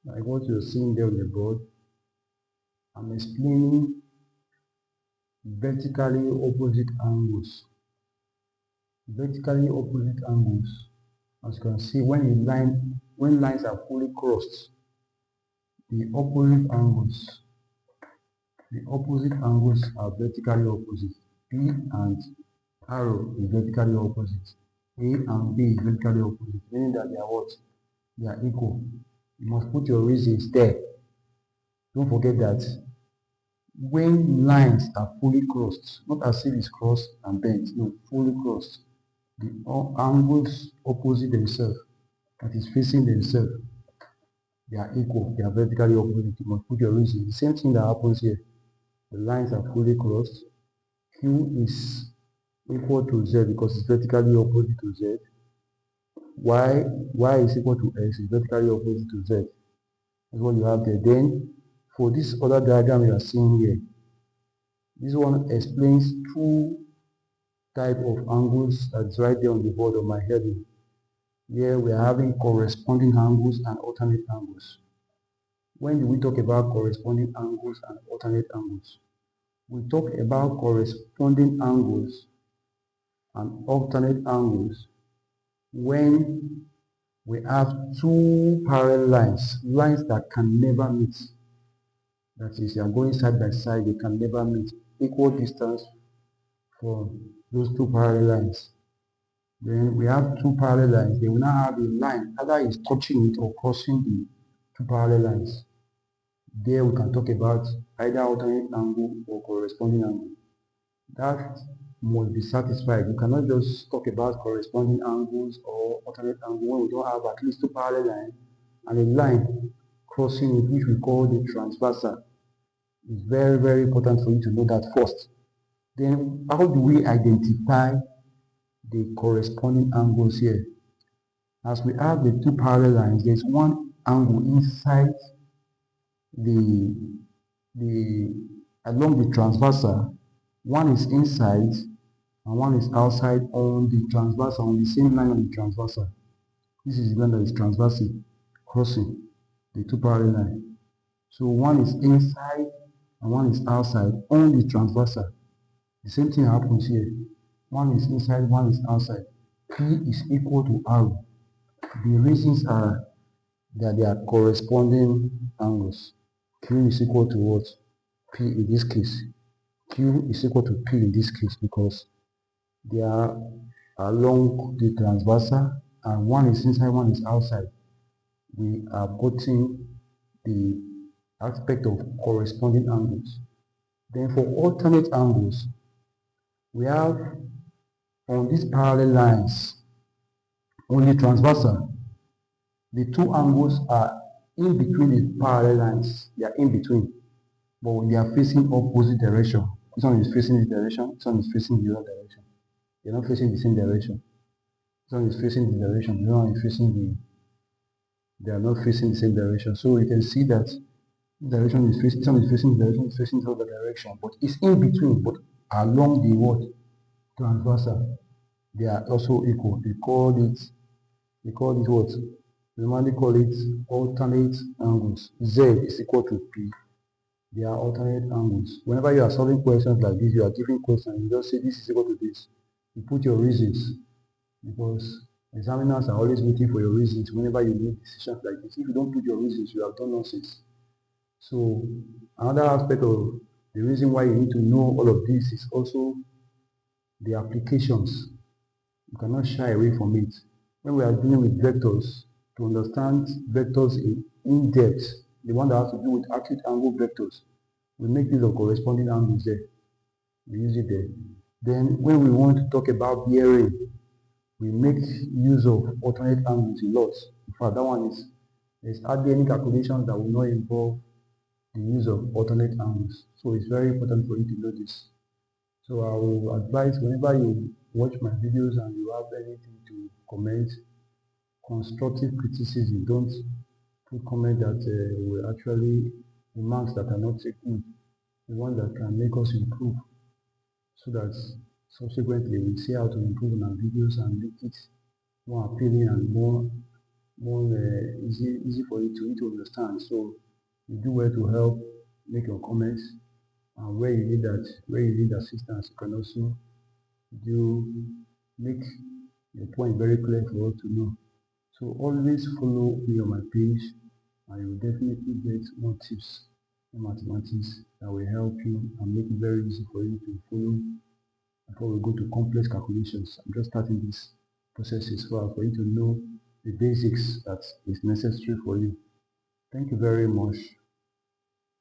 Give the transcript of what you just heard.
Like what you're seeing there on the board, I'm explaining vertically opposite angles. Vertically opposite angles, as you can see, when lines are fully crossed, the opposite angles are vertically opposite. P and arrow is vertically opposite. A and B is vertically opposite, meaning that they are what? They are equal. You must put your reasons there. Don't forget that when lines are fully crossed, not as if it's crossed and bent, no, fully crossed, the angles opposite themselves, that is facing themselves, they are equal, they are vertically opposite. You must put your reason. The same thing that happens here. The lines are fully crossed. Q is equal to Z because it's vertically opposite to Z. Y is equal to X is vertically opposite to Z. That's what you have there. Then for this other diagram you are seeing here, this one explains two type of angles that's right there on the board of my heading. Here we are having corresponding angles and alternate angles. When do we talk about corresponding angles and alternate angles? We talk about corresponding angles and alternate angles when we have two parallel lines that can never meet. That is, they are going side by side, they can never meet. Equal distance from those two parallel lines. Then we have two parallel lines. They will now have a line, either is touching it or crossing the two parallel lines. There we can talk about either alternate angle or corresponding angle. That must be satisfied. You cannot just talk about corresponding angles or alternate angle when we don't have at least two parallel lines and a line crossing it, which we call the transversal. It's very, very important for you to know that first. Then how do we identify the corresponding angles here? As we have the two parallel lines, there's one angle inside the along the transversal. One is inside and one is outside on the transversal, on the same line on the transversal. This is the line that is transversing, crossing the two parallel lines. So one is inside and one is outside on the transversal. The same thing happens here. One is inside, one is outside. P is equal to R. The reasons are that they are corresponding angles. Q is equal to what? P in this case. Q is equal to P in this case because they are along the transversal and one is inside, one is outside. We are putting the aspect of corresponding angles. Then for alternate angles, we have on these parallel lines only transversal. The two angles are in between the parallel lines. They are in between, but they are facing opposite direction. This one is facing this direction, this one is facing the other direction. They're not facing the same direction. This one is facing the direction, the other one is facing they are not facing the same direction. So you can see that direction is facing, this one is facing the direction, is facing the other direction, but it's in between, but along the what? Transversal. They are also equal. They call it what? We normally call it alternate angles. Z is equal to P. They are alternate angles. Whenever you are solving questions like this, you are giving questions, you just say this is equal to this. You put your reasons because examiners are always waiting for your reasons whenever you make decisions like this. If you don't put your reasons, you have done nonsense. So another aspect of the reason why you need to know all of this is also the applications. You cannot shy away from it. When we are dealing with vectors, to understand vectors in depth, the one that has to do with acute angle vectors, we make use of corresponding angles there. We use it there. Then when we want to talk about bearing, we make use of alternate angles a lot. In fact, that one is, there's hardly any calculations that will not involve the use of alternate angles. So it's very important for you to know this. So I will advise whenever you watch my videos and you have anything to comment, constructive criticism, don't put comment that will actually remarks that are not good, the one that can make us improve, so that subsequently we see how to improve on our videos and make it more appealing and more easy for you to understand. So you do well to help make your comments, and where you need assistance, you can also do make your point very clear for us to know. So always follow me on my page, and you will definitely get more tips in mathematics that will help you and make it very easy for you to follow before we go to complex calculations. I'm just starting this process as well for you to know the basics that is necessary for you. Thank you very much.